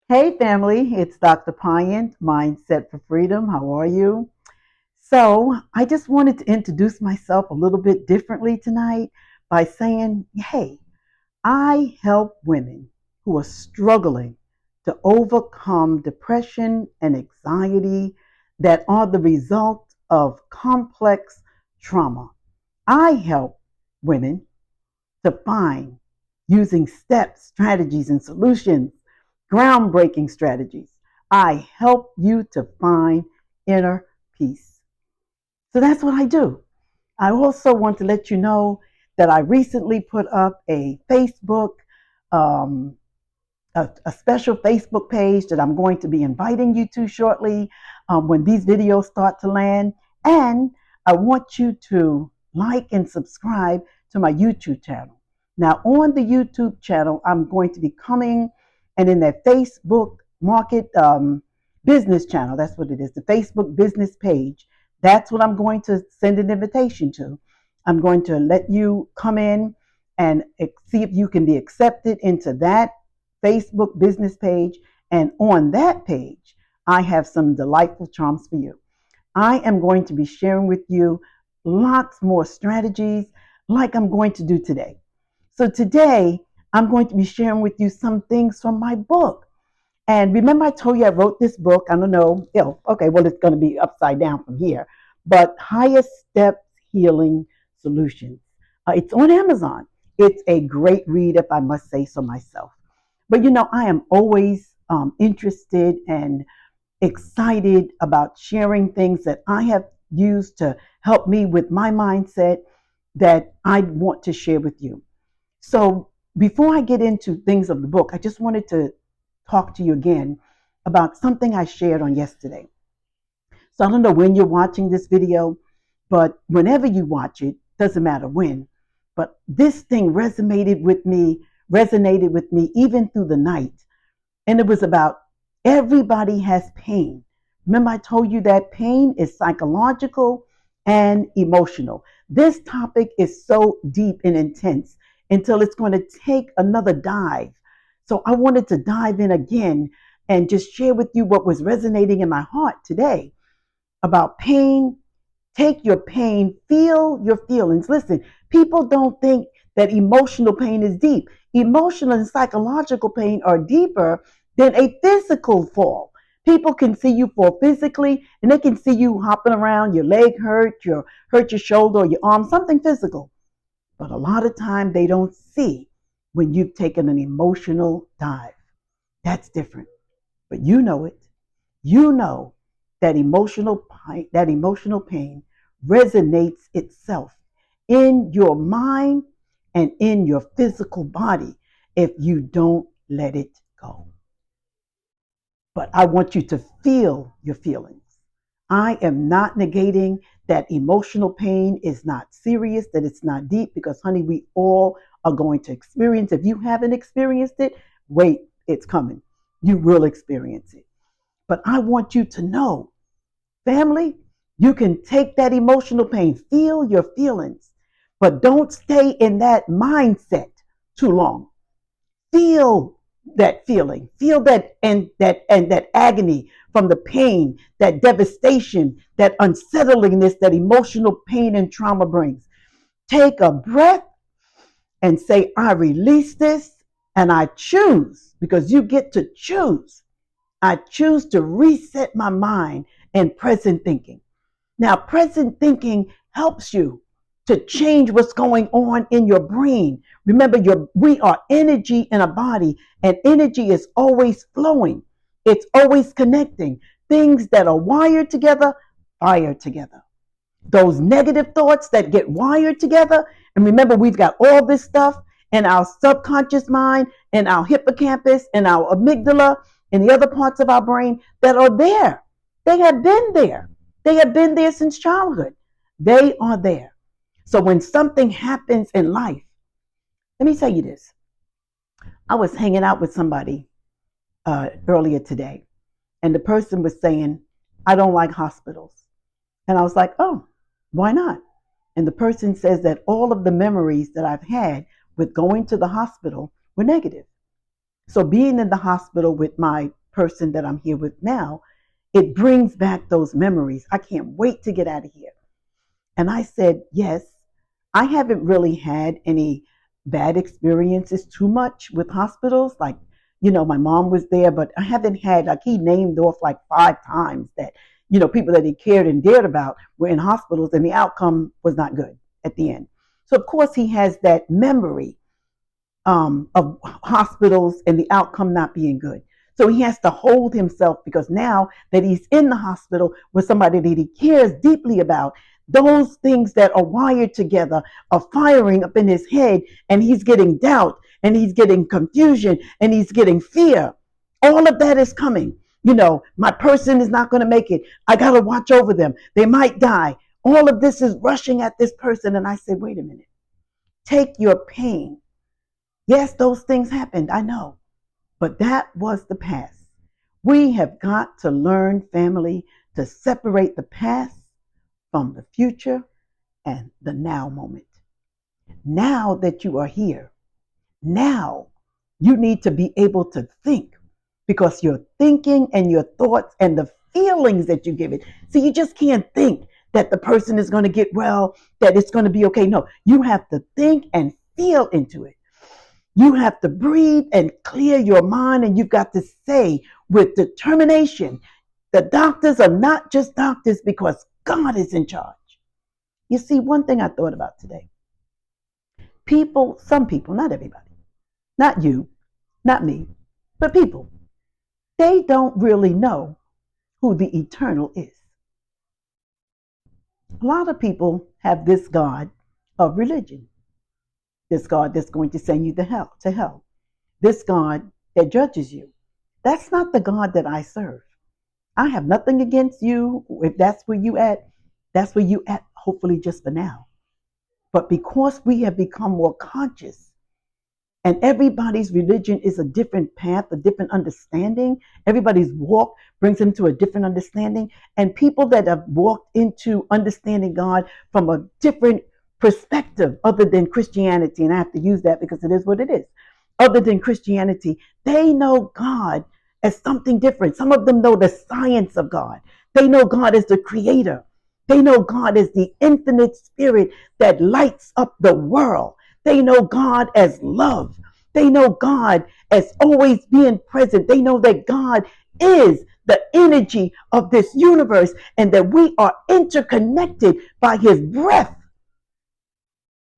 Hey family, it's Dr. Pyant, Mindset for Freedom. How are you? So, I just wanted to introduce myself a little bit differently tonight by saying, hey, I help women who are struggling to overcome depression and anxiety that are the result of complex trauma. I help women to find using steps, strategies, and solutions, groundbreaking strategies. I help you to find inner peace. So that's what I do. I also want to let you know that I recently put up a Facebook, um, a special Facebook page that I'm going to be inviting you to shortly when these videos start to land. And I want you to like and subscribe to my YouTube channel. Now, on the YouTube channel, I'm going to be coming and in that Facebook market business channel, that's what it is, the Facebook business page. That's what I'm going to send an invitation to. I'm going to let you come in and see if you can be accepted into that Facebook business page. And on that page, I have some delightful charms for you. I am going to be sharing with you lots more strategies like I'm going to do today. So today, I'm going to be sharing with you some things from my book. And remember, I told you I wrote this book. I don't know. Okay, well, it's going to be upside down from here. But Higher Steps Healing Solutions. It's on Amazon. It's a great read, if I must say so myself. But I am always interested and excited about sharing things that I have used to help me with my mindset that I want to share with you. So before I get into things of the book, I just wanted to talk to you again about something I shared on yesterday. So I don't know when you're watching this video, but whenever you watch it, doesn't matter when. But this thing resonated with me even through the night. And it was about everybody has pain. Remember, I told you that pain is psychological and emotional. This topic is so deep and intense until it's going to take another dive. So I wanted to dive in again and just share with you what was resonating in my heart today about pain. Take your pain, feel your feelings. Listen, people don't think that emotional pain is deep. Emotional and psychological pain are deeper than a physical fall. People can see you fall physically and they can see you hopping around, your leg hurt your shoulder or your arm, something physical. But a lot of time they don't see when you've taken an emotional dive. That's different. But you know it. You know that emotional pain resonates itself in your mind and in your physical body if you don't let it go. But I want you to feel your feelings. I am not negating that emotional pain is not serious, that it's not deep, because, honey, we all are going to experience. If you haven't experienced it, wait, it's coming. You will experience it. But I want you to know, family, you can take that emotional pain, feel your feelings, but don't stay in that mindset too long. Feel that feeling, feel that agony from the pain, that devastation, that unsettlingness that emotional pain and trauma brings. Take a breath and say, I release this and I choose, because you get to choose. I choose to reset my mind and present thinking. Now, present thinking helps you to change what's going on in your brain. Remember, we are energy in a body, and energy is always flowing. It's always connecting. Things that are wired together, fire together. Those negative thoughts that get wired together, and remember, we've got all this stuff in our subconscious mind, in our hippocampus, in our amygdala, in the other parts of our brain that are there. They have been there. They have been there since childhood. They are there. So when something happens in life, let me tell you this. I was hanging out with somebody earlier today, and the person was saying, I don't like hospitals. And I was like, oh, why not? And the person says that all of the memories that I've had with going to the hospital were negative. So being in the hospital with my person that I'm here with now, it brings back those memories. I can't wait to get out of here. And I said, yes, I haven't really had any bad experiences too much with hospitals. Like, my mom was there, but I haven't had, like, he named off like 5 times that, people that he cared and dared about were in hospitals and the outcome was not good at the end. So, of course, he has that memory of hospitals and the outcome not being good. So he has to hold himself because now that he's in the hospital with somebody that he cares deeply about, those things that are wired together are firing up in his head, and he's getting doubt and he's getting confusion and he's getting fear. All of that is coming. My person is not going to make it. I got to watch over them. They might die. All of this is rushing at this person. And I said, wait a minute. Take your pain. Yes, those things happened, I know, but that was the past. We have got to learn, family, to separate the past from the future and the now moment. Now that you are here, now you need to be able to think, because your thinking and your thoughts and the feelings that you give it. See, you just can't think that the person is going to get well, that it's going to be okay. No, you have to think and feel into it. You have to breathe and clear your mind, and you've got to say with determination, the doctors are not just doctors because God is in charge. You see, one thing I thought about today. Some people, not everybody, not you, not me, but people, they don't really know who the eternal is. A lot of people have this God of religion. This God that's going to send you to hell. This God that judges you. That's not the God that I serve. I have nothing against you. If that's where you at, that's where you at, hopefully just for now. But because we have become more conscious, and everybody's religion is a different path, a different understanding. Everybody's walk brings them to a different understanding. And people that have walked into understanding God from a different perspective other than Christianity, and I have to use that because it is what it is, other than Christianity, they know God as something different. Some of them know the science of God. They know God as the creator. They know God as the infinite spirit that lights up the world. They know God as love. They know God as always being present. They know that God is the energy of this universe and that we are interconnected by his breath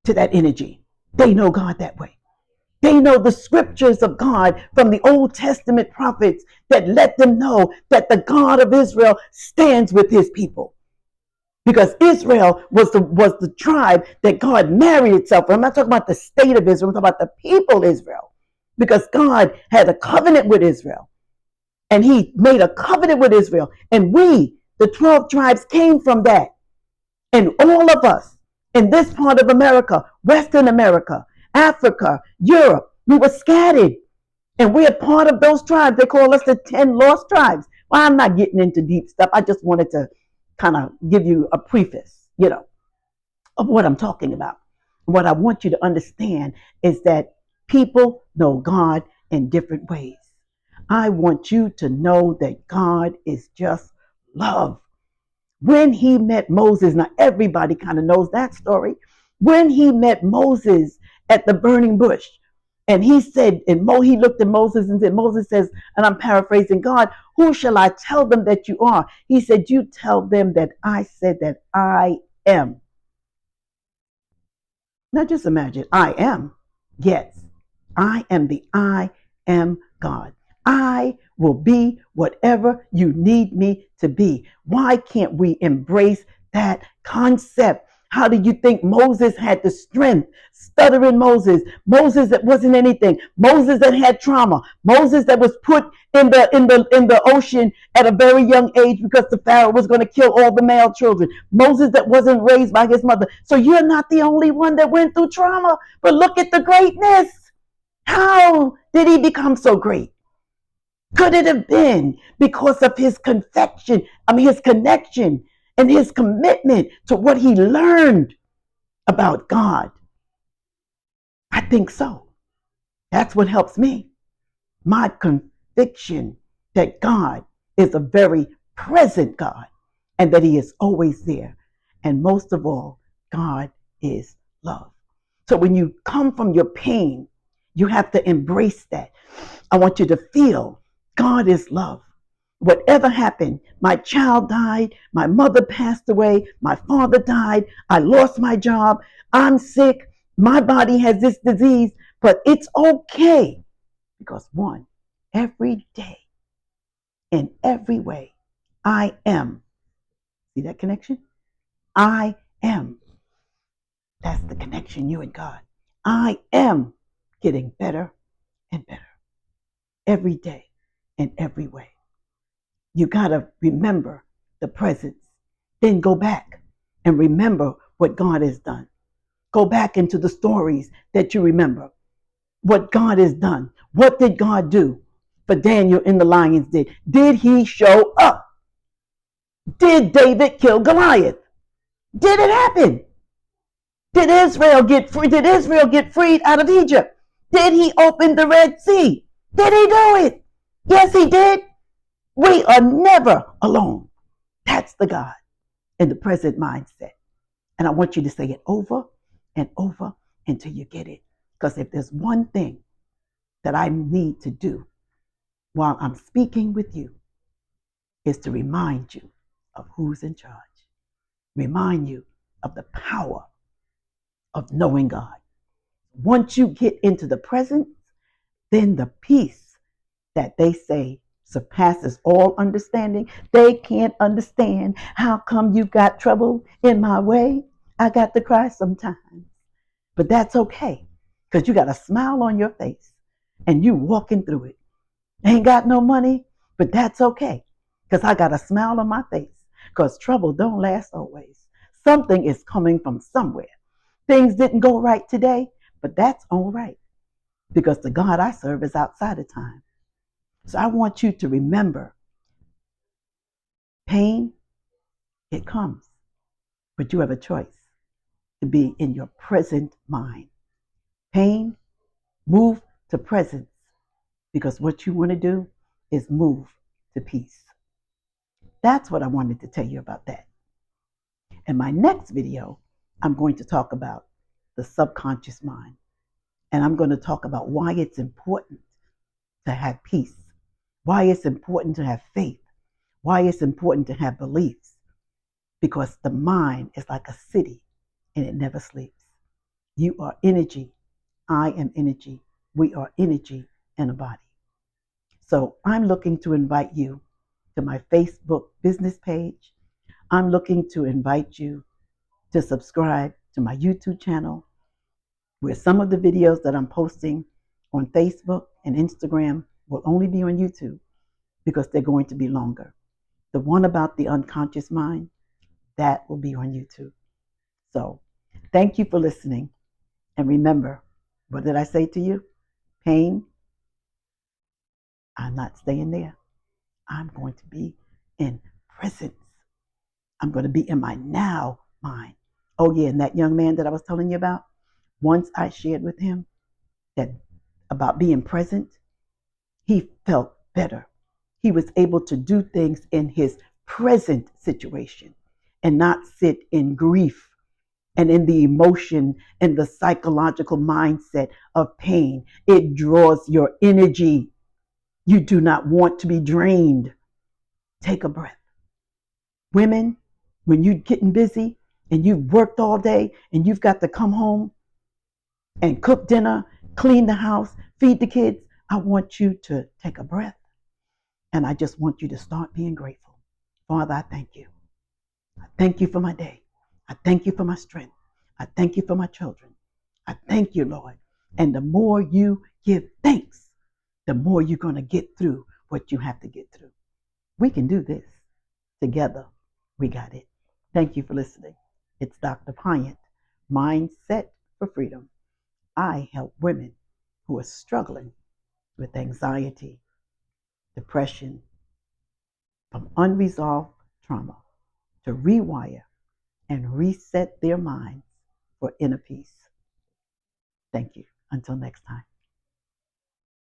to that energy. They know God that way. They know the scriptures of God from the Old Testament prophets that let them know that the God of Israel stands with his people. Because Israel was the tribe that God married itself. I'm not talking about the state of Israel. I'm talking about the people Israel. Because God had a covenant with Israel. And he made a covenant with Israel. And we, the 12 tribes, came from that. And all of us in this part of America, Western America, Africa, Europe, we were scattered. And we're part of those tribes. They call us the 10 lost tribes. Well, I'm not getting into deep stuff. I just wanted to kind of give you a preface, of what I'm talking about. What I want you to understand is that people know God in different ways. I want you to know that God is just love. When he met Moses, now everybody kind of knows that story. When he met Moses at the burning bush, and he said, he looked at Moses and said, Moses says, and I'm paraphrasing God, who shall I tell them that you are? He said, you tell them that I said that I am. Now just imagine, I am. Yes, I am the I am God. I will be whatever you need me to be. Why can't we embrace that concept? How do you think Moses had the strength? Stuttering Moses that wasn't anything, Moses that had trauma, Moses that was put in the ocean at a very young age because the Pharaoh was going to kill all the male children, Moses that wasn't raised by his mother. So you're not the only one that went through trauma, but look at the greatness. How did he become so great? Could it have been because of his his connection and his commitment to what he learned about God? I think so. That's what helps me. my conviction that God is a very present God and that He is always there. And most of all, God is love. So when you come from your pain, you have to embrace that. I want you to feel God is love. Whatever happened, my child died, my mother passed away, my father died, I lost my job, I'm sick, my body has this disease, but it's okay because one, every day, in every way, I am. See that connection? I am. That's the connection, you and God. I am getting better and better every day in every way. You got to remember the presence. Then go back and remember what God has done. Go back into the stories that you remember. What God has done. What did God do for Daniel in the lion's den? Did he show up? Did David kill Goliath? Did it happen? Did Israel get free? Did Israel get freed out of Egypt? Did he open the Red Sea? Did he do it? Yes, he did. We are never alone. That's the God in the present mindset. And I want you to say it over and over until you get it. Because if there's one thing that I need to do while I'm speaking with you, is to remind you of who's in charge. Remind you of the power of knowing God. Once you get into the present, then the peace that they say surpasses all understanding. They can't understand how come you got trouble in my way. I got to cry sometimes, but that's okay because you got a smile on your face and you walking through it. Ain't got no money, but that's okay because I got a smile on my face because trouble don't last always. Something is coming from somewhere. Things didn't go right today, but that's all right because the God I serve is outside of time. So I want you to remember pain, it comes, but you have a choice to be in your present mind. Pain, move to presence because what you want to do is move to peace. That's what I wanted to tell you about that. In my next video, I'm going to talk about the subconscious mind. And I'm going to talk about why it's important to have peace, why it's important to have faith, why it's important to have beliefs. Because the mind is like a city and it never sleeps. You are energy. I am energy. We are energy in a body. So I'm looking to invite you to my Facebook business page. I'm looking to invite you to subscribe to my YouTube channel, where some of the videos that I'm posting on Facebook and Instagram will only be on YouTube because they're going to be longer. The one about the unconscious mind, that will be on YouTube. So thank you for listening. And remember, what did I say to you? Pain, I'm not staying there. I'm going to be in presence. I'm going to be in my now mind. Oh, yeah, and that young man that I was telling you about, once I shared with him that about being present, he felt better. He was able to do things in his present situation and not sit in grief and in the emotion and the psychological mindset of pain. It draws your energy. You do not want to be drained. Take a breath. Women, when you're getting busy and you've worked all day and you've got to come home and cook dinner, clean the house, feed the kids, I want you to take a breath. And I just want you to start being grateful. Father, I thank you. I thank you for my day. I thank you for my strength. I thank you for my children. I thank you, Lord. And the more you give thanks, the more you're going to get through what you have to get through. We can do this together. We got it. Thank you for listening. It's Dr. Pyant, Mindset for Freedom. I help women who are struggling with anxiety, depression, from unresolved trauma to rewire and reset their minds for inner peace. Thank you. Until next time.